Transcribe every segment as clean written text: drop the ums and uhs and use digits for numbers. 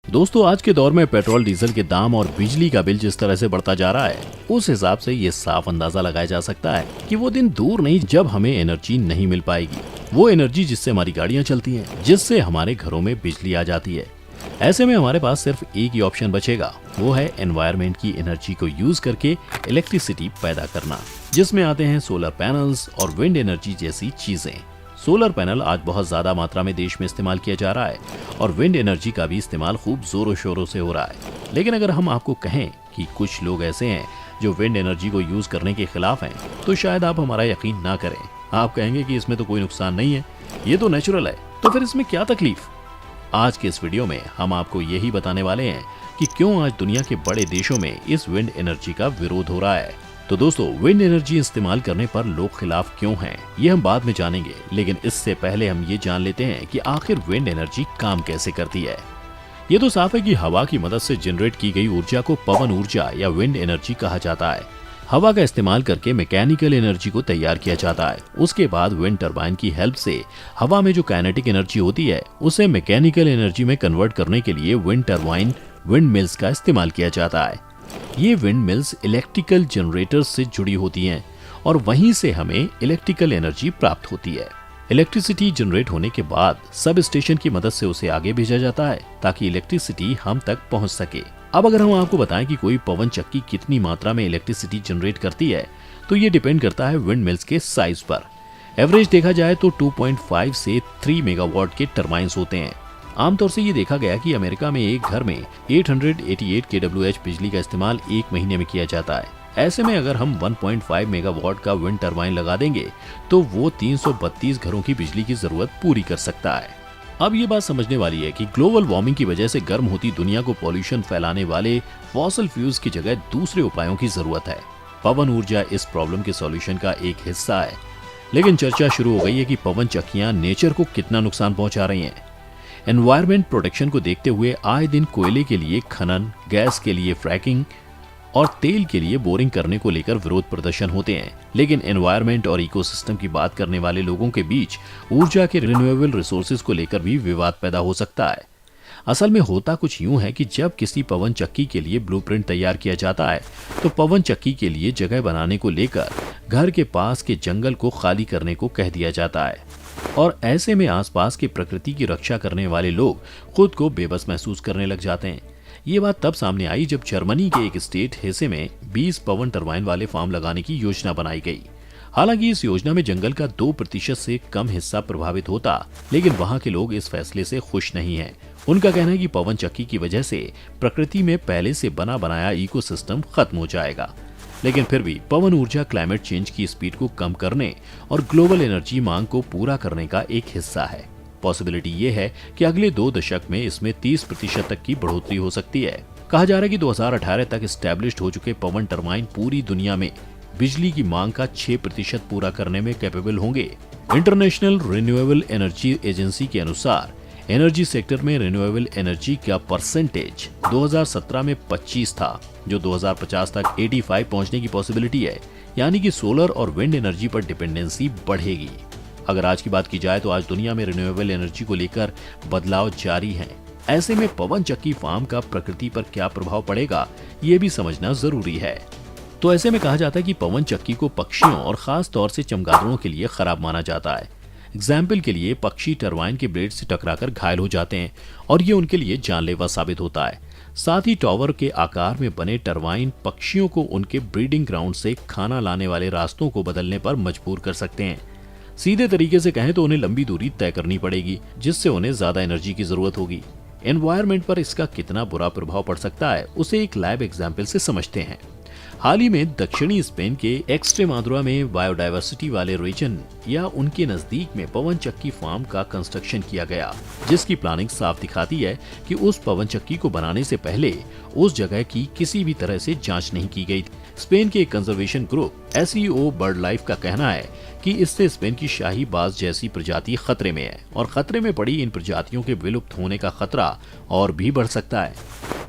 दोस्तों, आज के दौर में पेट्रोल डीजल के दाम और बिजली का बिल जिस तरह से बढ़ता जा रहा है, उस हिसाब से ये साफ अंदाजा लगाया जा सकता है कि वो दिन दूर नहीं जब हमें एनर्जी नहीं मिल पाएगी। वो एनर्जी जिससे हमारी गाड़ियां चलती हैं, जिससे हमारे घरों में बिजली आ जाती है। ऐसे में हमारे पास सिर्फ एक ही ऑप्शन बचेगा, वो है एनवायरमेंट की एनर्जी को यूज करके इलेक्ट्रिसिटी पैदा करना, जिसमें आते हैं सोलर पैनल्स और विंड एनर्जी जैसी चीजें। सोलर पैनल आज बहुत ज्यादा मात्रा में देश में इस्तेमाल किया जा रहा है और विंड एनर्जी का भी इस्तेमाल खूब जोरों शोरों से हो रहा है। लेकिन अगर हम आपको कहें कि कुछ लोग ऐसे हैं जो विंड एनर्जी को यूज करने के खिलाफ हैं, तो शायद आप हमारा यकीन ना करें। आप कहेंगे कि इसमें तो कोई नुकसान नहीं है, ये तो नेचुरल है, तो फिर इसमें क्या तकलीफ। आज के इस वीडियो में हम आपको यही बताने वाले हैं कि क्यों आज दुनिया के बड़े देशों में इस विंड एनर्जी का विरोध हो रहा है। तो दोस्तों, विंड एनर्जी इस्तेमाल करने पर लोग खिलाफ क्यों हैं, ये हम बाद में जानेंगे। लेकिन इससे पहले हम ये जान लेते हैं कि आखिर विंड एनर्जी काम कैसे करती है। ये तो साफ है कि हवा की मदद से जनरेट की गई ऊर्जा को पवन ऊर्जा या विंड एनर्जी कहा जाता है। हवा का इस्तेमाल करके मैकेनिकल एनर्जी को तैयार किया जाता है। उसके बाद विंड टरबाइन की हेल्प से हवा में जो काइनेटिक एनर्जी होती है, उसे मैकेनिकल एनर्जी में कन्वर्ट करने के लिए विंड टरबाइन, विंड मिल्स का इस्तेमाल किया जाता है। ये विंड मिल्स इलेक्ट्रिकल जनरेटर्स से जुड़ी होती हैं और वहीं से हमें इलेक्ट्रिकल एनर्जी प्राप्त होती है। इलेक्ट्रिसिटी जनरेट होने के बाद सब स्टेशन की मदद से उसे आगे भेजा जाता है ताकि इलेक्ट्रिसिटी हम तक पहुंच सके। अब अगर हम आपको बताएं कि कोई पवन चक्की कितनी मात्रा में इलेक्ट्रिसिटी जनरेट करती है, तो ये डिपेंड करता है विंड मिल्स के साइज पर। एवरेज देखा जाए तो 2.5 से 3 मेगावाट के टरबाइंस होते हैं। आमतौर से ये देखा गया कि अमेरिका में एक घर में 888 kWh बिजली का इस्तेमाल एक महीने में किया जाता है। ऐसे में अगर हम 1.5 मेगावाट का विंड टरबाइन लगा देंगे तो वो 332 घरों की बिजली की जरूरत पूरी कर सकता है। अब ये बात समझने वाली है कि ग्लोबल वार्मिंग की वजह से गर्म होती दुनिया को पॉल्यूशन फैलाने वाले फॉसिल फ्यूल्स की जगह दूसरे उपायों की जरूरत है। पवन ऊर्जा इस प्रॉब्लम के सॉल्यूशन का एक हिस्सा है। लेकिन चर्चा शुरू हो गई है कि पवन चक्कियां नेचर को कितना नुकसान पहुंचा रही हैं। एनवायरमेंट प्रोटेक्शन को देखते हुए आए दिन कोयले के लिए खनन, गैस के लिए फ्रैकिंग और तेल के लिए बोरिंग करने को लेकर विरोध प्रदर्शन होते हैं। लेकिन एनवायरमेंट और इकोसिस्टम की बात करने वाले लोगों के बीच ऊर्जा के रिन्यूएबल रिसोर्सेज को लेकर भी विवाद पैदा हो सकता है। असल में होता कुछ यूं है कि जब किसी पवन चक्की के लिए ब्लूप्रिंट तैयार किया जाता है, तो पवन चक्की के लिए जगह बनाने को लेकर घर के पास के जंगल को खाली करने को कह दिया जाता है और ऐसे में आसपास की प्रकृति की रक्षा करने वाले लोग खुद को बेबस महसूस करने लग जाते हैं। ये बात तब सामने आई जब जर्मनी के एक स्टेट हिस्से में 20 पवन टरबाइन वाले फार्म लगाने की योजना बनाई गई। हालांकि इस योजना में जंगल का 2% से कम हिस्सा प्रभावित होता, लेकिन वहां के लोग इस फैसले से खुश नहीं हैं। उनका कहना है कि पवन चक्की की वजह से प्रकृति में पहले से बना बनाया इकोसिस्टम खत्म हो जाएगा। लेकिन फिर भी पवन ऊर्जा क्लाइमेट चेंज की स्पीड को कम करने और ग्लोबल एनर्जी मांग को पूरा करने का एक हिस्सा है। पॉसिबिलिटी ये है कि अगले 2 दशक में इसमें 30% तक की बढ़ोतरी हो सकती है। कहा जा रहा है कि 2018 तक एस्टैब्लिश्ड हो चुके पवन टरबाइन पूरी दुनिया में बिजली की मांग का 6% पूरा करने में कैपेबल होंगे। इंटरनेशनल रिन्यूएबल एनर्जी एजेंसी के अनुसार एनर्जी सेक्टर में रिन्यूएबल एनर्जी का परसेंटेज 2017 में 25 था, जो 2050 तक 85 पहुंचने की पॉसिबिलिटी है। यानी कि सोलर और विंड एनर्जी पर डिपेंडेंसी बढ़ेगी। अगर आज की बात की जाए तो आज दुनिया में रिन्यूएबल एनर्जी को लेकर बदलाव जारी है। ऐसे में पवन चक्की फार्म का प्रकृति पर क्या प्रभाव पड़ेगा, ये भी समझना जरूरी है। तो ऐसे में कहा जाता है कि पवन चक्की को पक्षियों और खास तौर से चमगादड़ों के लिए खराब माना जाता है। एग्जाम्पल के लिए पक्षी टरबाइन के ब्लेड से टकराकर घायल हो जाते हैं और ये उनके लिए जानलेवा साबित होता है। साथ ही टावर के आकार में बने टरबाइन पक्षियों को उनके ब्रीडिंग ग्राउंड से खाना लाने वाले रास्तों को बदलने पर मजबूर कर सकते हैं। सीधे तरीके से कहें तो उन्हें लंबी दूरी तय करनी पड़ेगी, जिससे उन्हें ज्यादा एनर्जी की जरूरत होगी। एनवायरमेंट पर इसका कितना बुरा प्रभाव पड़ सकता है, उसे एक लाइव एग्जाम्पल से समझते हैं। हाल ही में दक्षिणी स्पेन के एक्सट्रेमादुरा में बायोडायवर्सिटी वाले रीजन या उनके नजदीक में पवन चक्की फार्म का कंस्ट्रक्शन किया गया, जिसकी प्लानिंग साफ दिखाती है कि उस पवन चक्की को बनाने से पहले उस जगह की किसी भी तरह से जांच नहीं की गई। स्पेन के एक conservation group SEO bird life का कहना है कि इससे स्पेन की शाही बाज जैसी प्रजाति खतरे में है और खतरे में पड़ी इन प्रजातियों के विलुप्त होने का खतरा और भी बढ़ सकता है।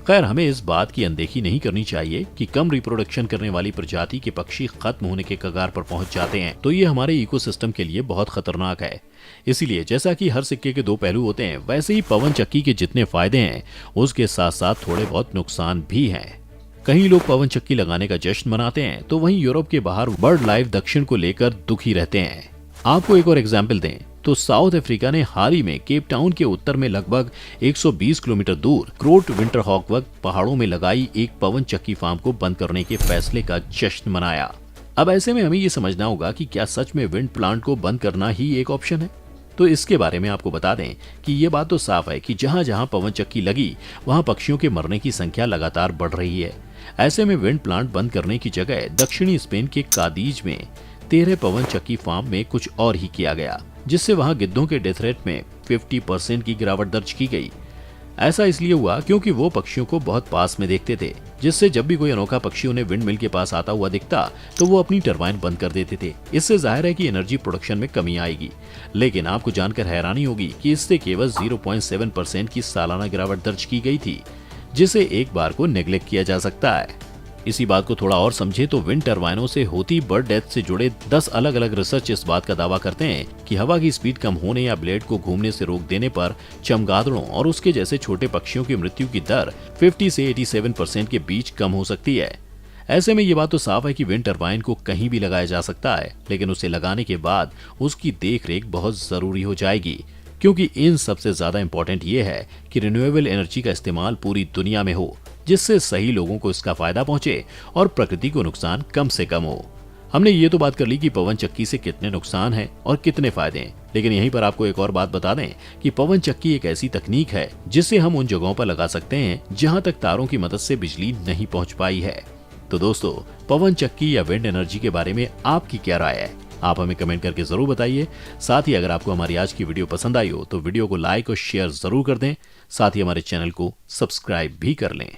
खैर, हमें इस बात की अनदेखी नहीं करनी चाहिए कि कम रिप्रोडक्शन करने वाली प्रजाति के पक्षी खत्म होने के कगार पर पहुंच जाते हैं तो ये हमारे इकोसिस्टम के लिए बहुत खतरनाक है। इसीलिए जैसा कि हर सिक्के के दो पहलू होते हैं, वैसे ही पवन चक्की के जितने फायदे हैं उसके साथ साथ थोड़े बहुत नुकसान भी हैं। कहीं लोग पवन चक्की लगाने का जश्न मनाते हैं तो वहीं यूरोप के बाहर बर्ड लाइफ दक्षिण को लेकर दुखी रहते हैं। आपको एक और एग्जाम्पल दें तो साउथ अफ्रीका ने हाल ही में केप टाउन के उत्तर में लगभग 120 किलोमीटर दूर क्रोट विंटरहॉक पहाड़ों में लगाई एक पवन चक्की फार्म को बंद करने के फैसले का जश्न मनाया। अब ऐसे में हमें ये समझना होगा कि क्या सच में विंड प्लांट को बंद करना ही एक ऑप्शन है। तो इसके बारे में आपको बता दें कि ये बात तो साफ है कि जहां जहां पवन चक्की लगी वहां पक्षियों के मरने की संख्या लगातार बढ़ रही है। ऐसे में विंड प्लांट बंद करने की जगह दक्षिणी स्पेन के कादीज में 13 पवन चक्की फार्म में कुछ और ही किया गया, जिससे वहां गिद्धों के डेथ रेट में 50% की गिरावट दर्ज की गई। ऐसा इसलिए हुआ क्योंकि वो पक्षियों को बहुत पास में देखते थे, जिससे जब भी कोई अनोखा पक्षी उन्हें विंड मिल के पास आता हुआ दिखता तो वो अपनी टरबाइन बंद कर देते थे। इससे जाहिर है कि एनर्जी प्रोडक्शन में कमी आएगी। लेकिन आपको जानकर हैरानी होगी कि इससे केवल 0.7% की सालाना गिरावट दर्ज की गई थी, जिसे एक बार को नेग्लेक्ट किया जा सकता है। इसी बात को थोड़ा और समझे तो विंड टरबाइनों से होती बर्ड डेथ से जुड़े 10 अलग अलग रिसर्च इस बात का दावा करते हैं कि हवा की स्पीड कम होने या ब्लेड को घूमने से रोक देने पर चमगादड़ों और उसके जैसे छोटे पक्षियों की मृत्यु की दर 50 से 87% के बीच कम हो सकती है। ऐसे में ये बात तो साफ है कि विंड टरबाइन को कहीं भी लगाया जा सकता है, लेकिन उसे लगाने के बाद उसकी देखरेख बहुत जरूरी हो जाएगी, क्योंकि इन सबसे ज्यादा इंपॉर्टेंट ये है कि रिन्यूएबल एनर्जी का इस्तेमाल पूरी दुनिया में हो, जिससे सही लोगों को इसका फायदा पहुंचे और प्रकृति को नुकसान कम से कम हो। हमने ये तो बात कर ली कि पवन चक्की से कितने नुकसान हैं और कितने फायदे हैं, लेकिन यहीं पर आपको एक और बात बता दें कि पवन चक्की एक ऐसी तकनीक है जिसे हम उन जगहों पर लगा सकते हैं जहां तक तारों की मदद से बिजली नहीं पहुंच पाई है। तो दोस्तों, पवन चक्की या विंड एनर्जी के बारे में आपकी क्या राय है? आप हमें कमेंट करके जरूर बताइए। साथ ही अगर आपको हमारी आज की वीडियो पसंद आई हो तो वीडियो को लाइक और शेयर जरूर कर दें। साथ ही हमारे चैनल को सब्सक्राइब भी कर लें।